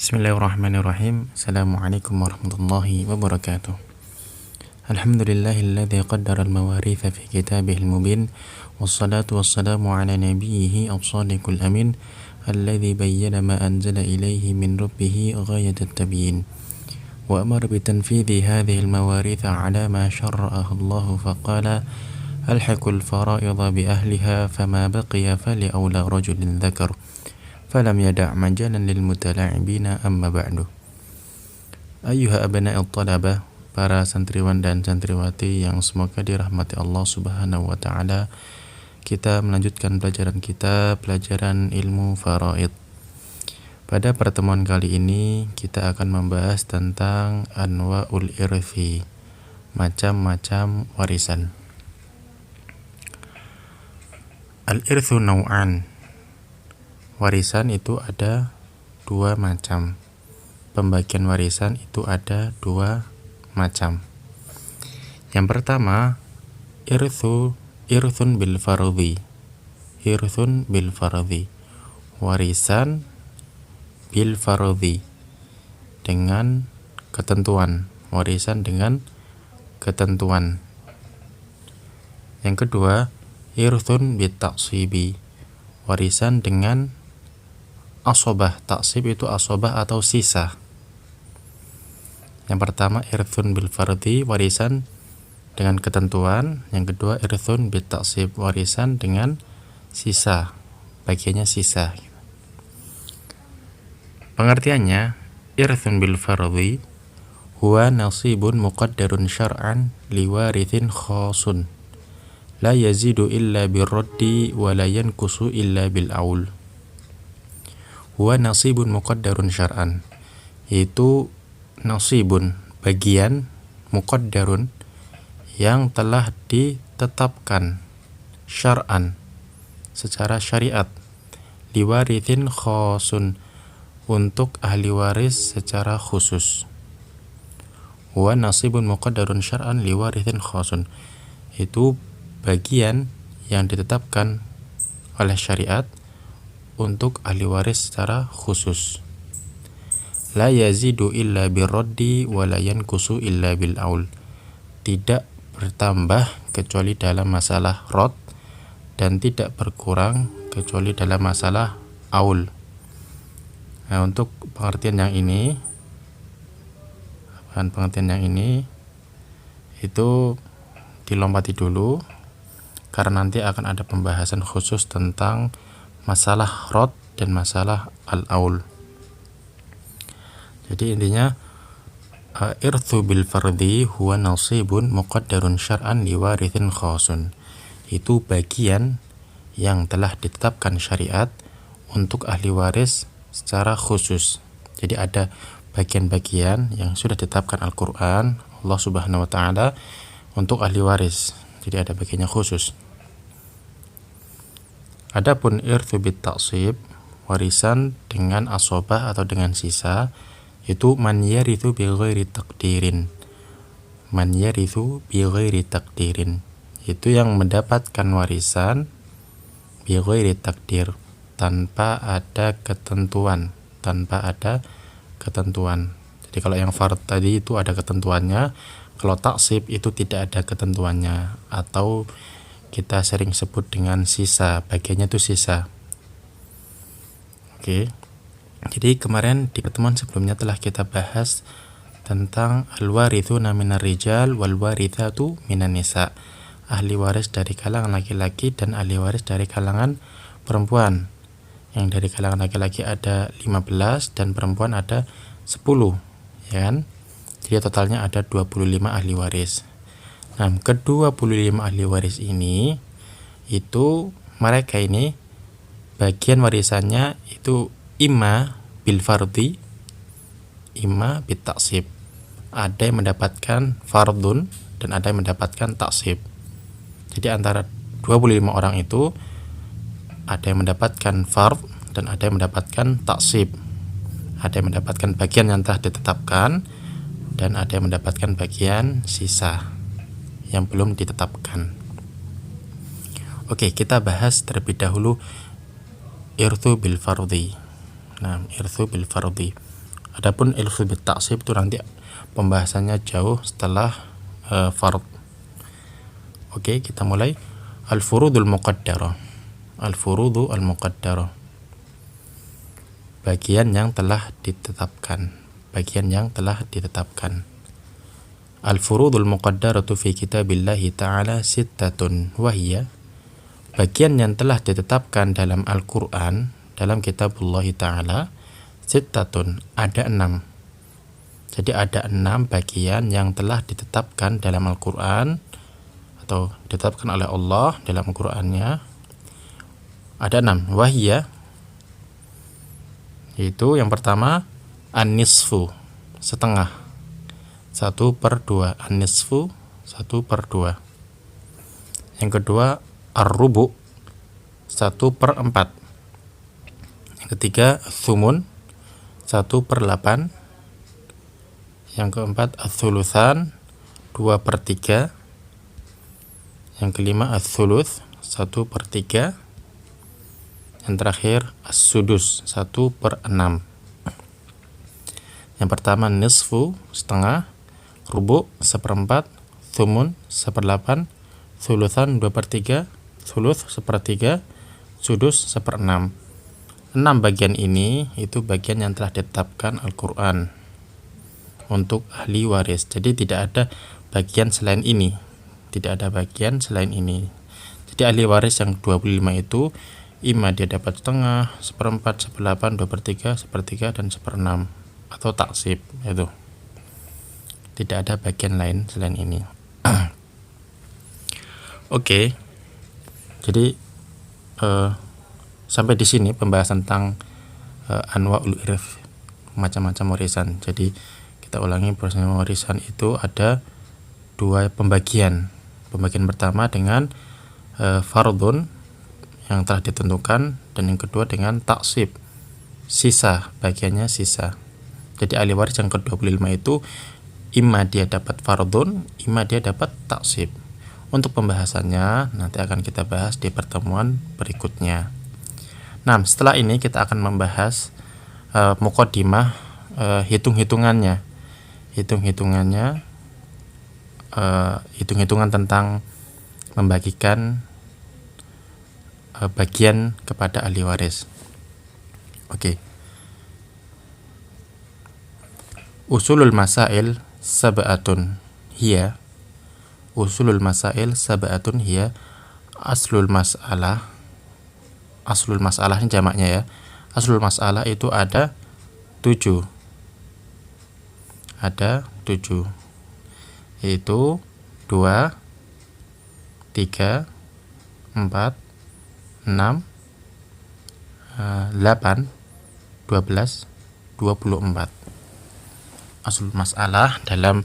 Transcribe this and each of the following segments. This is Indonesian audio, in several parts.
Bismillahirrahmanirrahim. Assalamualaikum warahmatullahi wabarakatuh. Alhamdulillahilladzi qaddara al-mawaritha fi kitabihil mubin. Wassalatu wassalamu ala nabiyhi as-sadiqul amin alladzi bayyana ma anzala ilayhi min rabbih ghayat at-tabyin. Wa amara bi tanfidhi hadhihi al-mawaritha ala ma shara'ahu Allah faqala alhaqul fara'idha bi ahliha fama baqiya fali awla rajulin dzakar. Falam yada' majalan lil mutala'ibina amma ba'du. Ayyuha abna'il talabah, para santriwan dan santriwati yang semoga dirahmati Allah Subhanahu wa taala. Kita melanjutkan pelajaran kita, pelajaran ilmu faraid. Pada pertemuan kali ini kita akan membahas tentang anwa'ul irthi, macam-macam warisan. Al-irthu naw'an. Warisan itu ada dua macam. Pembagian warisan itu ada dua macam. Yang pertama, irthun bil fardhi. Irthun bil fardhi. Warisan bil fardhi, dengan ketentuan. Warisan dengan ketentuan. Yang kedua, irthun bit taksibi. Warisan dengan asobah. Taksib itu asobah atau sisa. Yang pertama irthun bil fardhi, warisan dengan ketentuan. Yang kedua irthun bil taksib, warisan dengan sisa, bagiannya sisa. Pengertiannya, irthun bil fardhi huwa nasibun muqaddarun syar'an liwarithin khasun la yazidu illa birraddi wa la yankusu illa bil aul. Huwa nasibun muqaddarun syar'an, yaitu nasibun, bagian, muqaddarun, yang telah ditetapkan syar'an, secara syariat, liwarithin khasun, untuk ahli waris secara khusus. Huwa nasibun muqaddarun syar'an liwarithin khasun, itu bagian yang ditetapkan oleh syariat untuk ahli waris secara khusus. La yazidu illa birraddi wa la yankusu illa bil aul. Tidak bertambah kecuali dalam masalah rad, dan tidak berkurang kecuali dalam masalah aul. Nah, untuk pengertian yang ini, itu dilompati dulu, karena nanti akan ada pembahasan khusus tentang masalah rad dan masalah al-aul. Jadi intinya, irthu bil fardhi huwa nasibun muqaddarun syar'an liwarithin khasun. Itu bagian yang telah ditetapkan syariat untuk ahli waris secara khusus. Jadi ada bagian-bagian yang sudah ditetapkan Al-Qur'an, Allah Subhanahu wa taala, untuk ahli waris. Jadi ada bagiannya khusus. Adapun irthu bit taksib, warisan dengan asobah atau dengan sisa, itu man yarithu bi ghairi taqdirin. Man yarithu bi ghairi taqdirin, itu yang mendapatkan warisan bi ghairi takdir, tanpa ada ketentuan, Jadi kalau yang fard tadi itu ada ketentuannya, kalau taksib itu tidak ada ketentuannya, atau kita sering sebut dengan sisa, bagiannya itu sisa. Oke. Jadi kemarin di pertemuan sebelumnya telah kita bahas tentang al-warithuna minar rijal wal warithatu minan nisa. Ahli waris dari kalangan laki-laki dan ahli waris dari kalangan perempuan. Yang dari kalangan laki-laki ada 15 dan perempuan ada 10, ya kan? Jadi totalnya ada 25 ahli waris. Nah, ke-25 ahli waris ini, itu mereka ini bagian warisannya itu imma bil fardhi, imma bit taksib. Ada yang mendapatkan fardun dan ada yang mendapatkan taksib. Jadi antara 25 orang itu ada yang mendapatkan fard dan ada yang mendapatkan taksib. Ada yang mendapatkan bagian yang telah ditetapkan dan ada yang mendapatkan bagian sisa yang belum ditetapkan. Oke, kita bahas terlebih dahulu irthu bil fardhi. Nah, irthu bil fardhi, Adapun ilful bit ta'sib itu nanti pembahasannya jauh setelah fard. Oke, kita mulai. Al-furudul muqaddarah. Al-furudu al-muqaddarah. Bagian yang telah ditetapkan. Bagian yang telah ditetapkan. Al-furudul muqaddaratu fi kitabillahi ta'ala sittatun wahiyya. Bagian yang telah ditetapkan dalam Al-Quran, dalam kitabullah ta'ala, sittatun, ada 6. Jadi ada 6 bagian yang telah ditetapkan dalam Al-Quran atau ditetapkan oleh Allah dalam Al-Qurannya. Ada 6. Wahiyya, yaitu yang pertama an-nisfu, setengah, 1/2. An-nisfu 1/2. Yang kedua ar-rubu, 1/4. Yang ketiga thumun, 1/8. Yang keempat ats-tsulusan, 2/3. Yang kelima ats-tsuluts, 1/3. Yang terakhir as-sudus, 1/6. Yang pertama nisfu, setengah, rubu, 1/4, thumun, 1/8, tsulusan, 2/3, tsuluts, 1/3, sudus, 1/6. 6 bagian ini itu bagian yang telah ditetapkan Al-Quran untuk ahli waris. Jadi tidak ada bagian selain ini. Tidak ada bagian selain ini. Jadi ahli waris yang 25 itu ima dia dapat setengah, 1/4, 1/8, 2/3, 1/3, dan 1/6 atau taksib itu. Tidak ada bagian lain selain ini. Oke. Jadi sampai di sini pembahasan tentang anwa'ul irth, macam-macam warisan. Jadi kita ulangi, proses warisan itu ada 2 pembagian. Pembagian pertama dengan fardun yang telah ditentukan, dan yang kedua dengan taksib, sisa, bagiannya sisa. Jadi ahli waris yang ke-25 itu imma dia dapat fardun, imma dia dapat taksib. Untuk pembahasannya nanti akan kita bahas di pertemuan berikutnya. Nah, setelah ini kita akan membahas muqaddimah, hitung-hitungannya. Hitung-hitungan tentang membagikan bagian kepada ahli waris. Oke. Usulul masail sab'atun hiya. Usulul masail sab'atun hiya. Aslul mas'alah. Aslul mas'alah ini jamaknya ya. Aslul mas'alah itu ada 7. Ada 7. Yaitu 2, 3, 4, 6, 8, 12, 24. Aslul masalah dalam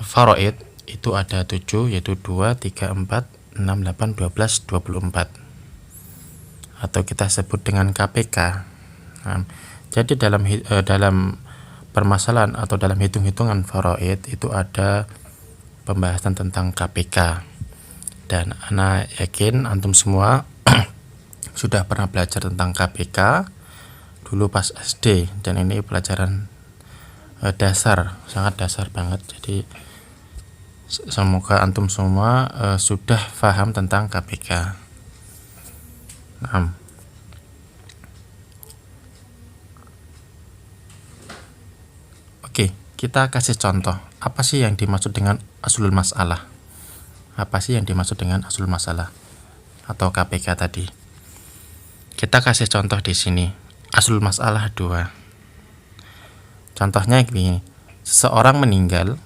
faraid itu ada 7, yaitu 2, 3, 4, 6, 8, 12, 24. Atau kita sebut dengan KPK. Nah, jadi dalam permasalahan atau dalam hitung-hitungan faraid itu ada pembahasan tentang KPK. Dan ana yakin antum semua sudah pernah belajar tentang KPK dulu pas SD, dan ini pelajaran dasar, sangat dasar banget. Jadi semoga antum semua sudah paham tentang KPK. Nah, oke, kita kasih contoh. Apa sih yang dimaksud dengan aslul masalah? Apa sih yang dimaksud dengan aslul masalah atau KPK tadi? Kita kasih contoh di sini. Aslul masalah 2. Contohnya gini, seseorang meninggal,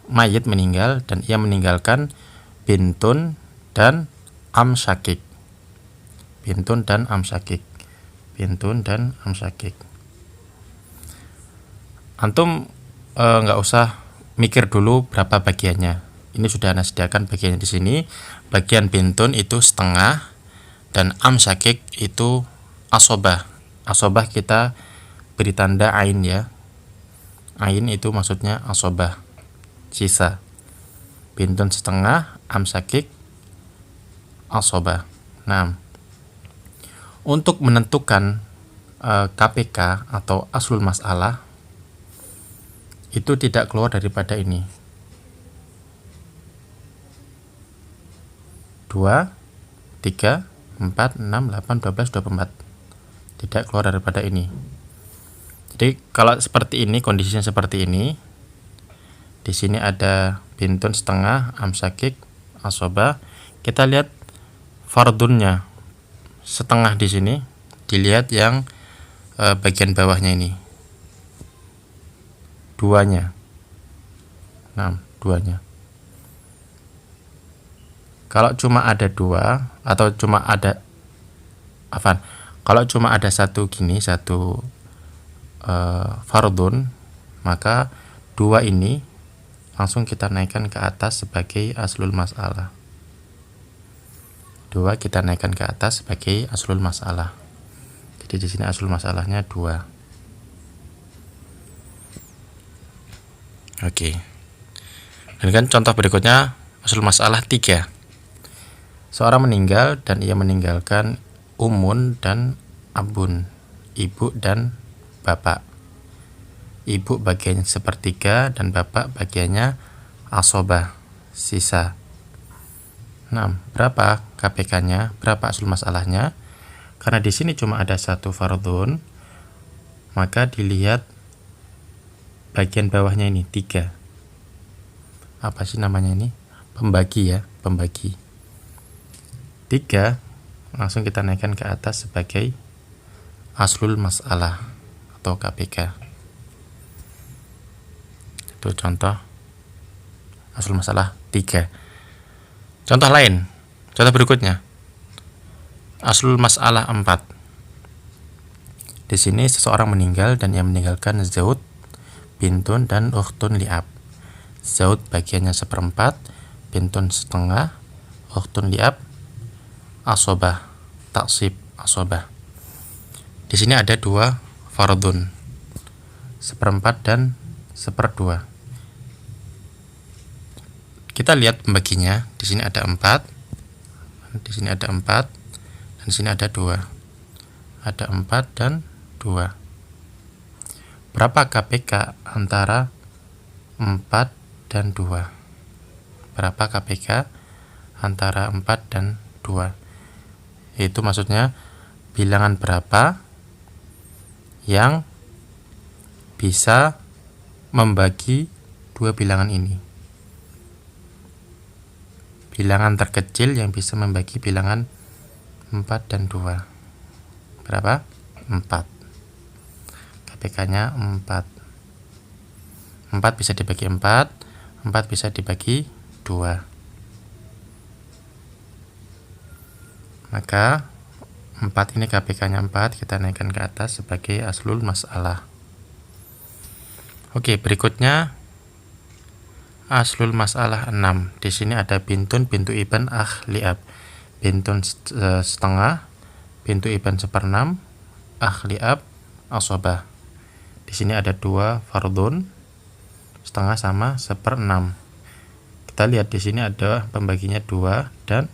mayit meninggal, dan ia meninggalkan bintun dan amsyakik. Bintun dan amsyakik. Bintun dan amsyakik. Antum nggak usah mikir dulu berapa bagiannya. Ini sudah Anda sediakan bagiannya di sini. Bagian bintun itu setengah, dan amsyakik itu asobah. Asobah kita beri tanda ain ya. Ain itu maksudnya asobah, sisa. Bintun setengah, amsyakik asobah. Nah, untuk menentukan KPK atau aslul masalah itu tidak keluar daripada ini. 2, 3, 4, 6, 8, 12, 24. Tidak keluar daripada ini. Jadi kalau seperti ini, kondisinya seperti ini, di sini ada bintun setengah, amsakik, asobah. Kita lihat fardunnya setengah di sini. Dilihat yang bagian bawahnya ini. Duanya. Nah, duanya. Kalau cuma ada dua atau cuma ada kalau cuma ada satu gini, satu fardun, maka dua ini langsung kita naikkan ke atas sebagai aslul masalah. Dua kita naikkan ke atas sebagai aslul masalah. Jadi di sini aslul masalahnya 2. Oke. Dan kan contoh berikutnya aslul masalah 3. Seorang meninggal dan ia meninggalkan umun dan abun, ibu dan bapak. Ibu bagiannya sepertiga dan bapak bagiannya asobah, sisa. Nah, berapa KPK-nya? Berapa aslul masalahnya? Karena di sini cuma ada satu fardun, maka dilihat bagian bawahnya ini 3. Apa sih namanya ini? Pembagi ya, pembagi. 3 langsung kita naikkan ke atas sebagai aslul masalah atau KPK. Itu contoh aslul masalah 3. Contoh lain, contoh berikutnya. Aslul masalah 4. Di sini seseorang meninggal dan ia meninggalkan zaud, bintun dan ukhtun li'ab. Zaud bagiannya 1/4, bintun setengah, ukhtun li'ab asobah, taksib asobah. Di sini ada 2 fardun, 1/4 dan 1/2. Kita lihat pembaginya. Di sini ada 4, di sini ada 4, dan di sini ada 2. Ada 4 dan 2. Berapa KPK antara 4 dan 2? Berapa KPK antara 4 dan 2? Itu maksudnya bilangan berapa yang bisa membagi dua bilangan ini. Bilangan terkecil yang bisa membagi bilangan 4 dan 2. Berapa? 4. KPK-nya 4. 4 bisa dibagi 4, 4 bisa dibagi 2. Maka 4 ini KPK-nya 4, kita naikkan ke atas sebagai aslul masalah. Oke, berikutnya aslul masalah 6. Di sini ada bintun, bintu iban, li'ab. Bintun setengah, bintu iban 1/6, li'ab, asobah. Di sini ada 2 fardun, setengah sama 1/6. Kita lihat di sini ada pembaginya 2 dan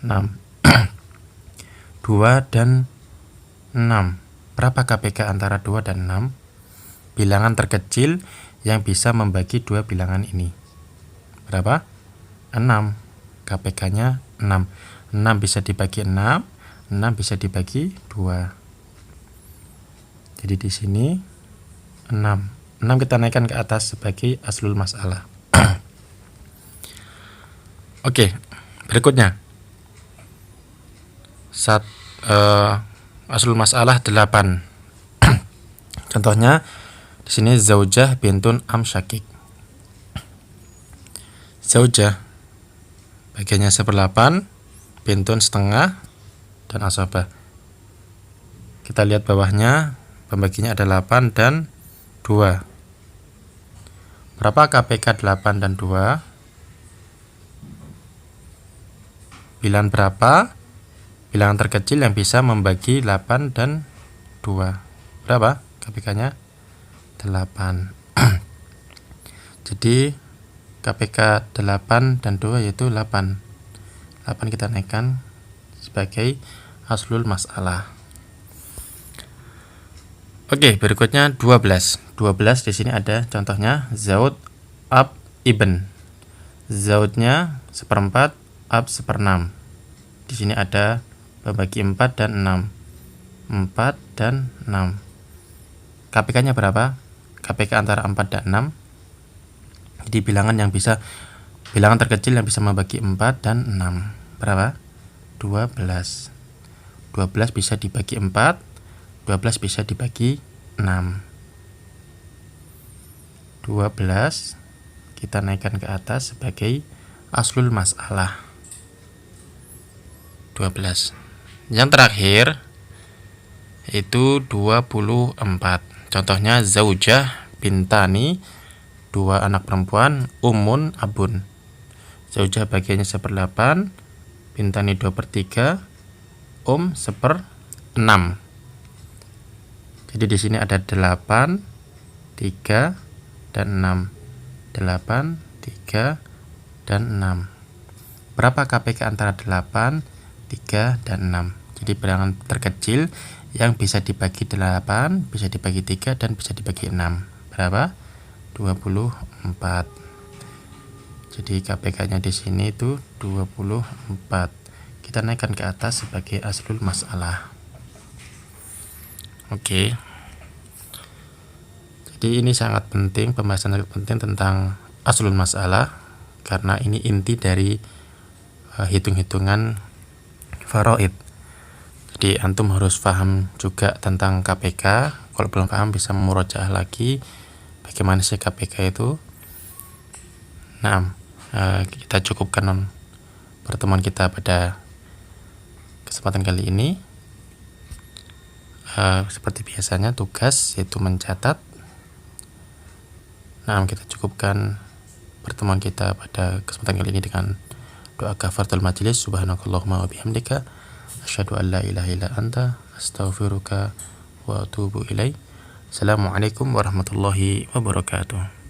6. 2 dan 6. Berapa KPK antara 2 dan 6? Bilangan terkecil yang bisa membagi dua bilangan ini. Berapa? 6. KPK-nya 6. 6 bisa dibagi 6, 6 bisa dibagi 2. Jadi di sini 6. 6 kita naikkan ke atas sebagai aslul masalah. Oke, berikutnya. Aslul masalah 8. Contohnya di sini zaujah bintun amsyakik. Zaujah bagiannya 1/8, bintun setengah, dan asobah. Kita lihat bawahnya, pembaginya ada 8 dan 2. Berapa KPK 8 dan 2? Bilangan berapa? Bilangan terkecil yang bisa membagi 8 dan 2. Berapa KPK-nya? 8. Jadi KPK 8 dan 2 yaitu 8. 8 kita naikkan sebagai aslul masalah. Oke, berikutnya 12. 12 di sini ada contohnya Zaud, ab, ibn. Zaudnya 1/4, ab 1/6. Di sini ada membagi 4 dan 6. 4 dan 6. KPK-nya berapa? KPK antara 4 dan 6. Jadi bilangan terkecil yang bisa membagi 4 dan 6. Berapa? 12. 12 bisa dibagi 4, 12 bisa dibagi 6. 12 kita naikkan ke atas sebagai aslul masalah. 12. Yang terakhir itu 24. Contohnya zaujah bintani, 2 anak perempuan, umun abun. Zaujah bagiannya 1/8, bintani 2/3, 1/6. Jadi di sini ada 8, 3, dan 6. 8, 3, dan 6. Berapa KPK antara 8, 3, dan 6? Jadi bilangan terkecil yang bisa dibagi 8, bisa dibagi 3, dan bisa dibagi 6. Berapa? 24. Jadi KPK-nya di sini itu 24. Kita naikkan ke atas sebagai aslul masalah. Oke. Jadi ini sangat penting, pembahasan sangat penting tentang aslul masalah, karena ini inti dari hitung-hitungan faraid. Jadi antum harus paham juga tentang KPK. Kalau belum paham bisa murojaah lagi bagaimana sih KPK itu. Nah, kita cukupkan pertemuan kita pada kesempatan kali ini. Seperti biasanya tugas yaitu mencatat. Nah, kita cukupkan pertemuan kita pada kesempatan kali ini dengan doa kafaratul majelis. Subhanakallahumma wa bihamdika asyhadu an la ilaha illa anta astaghfiruka wa atubu ilaik. Assalamualaikum warahmatullahi wabarakatuh.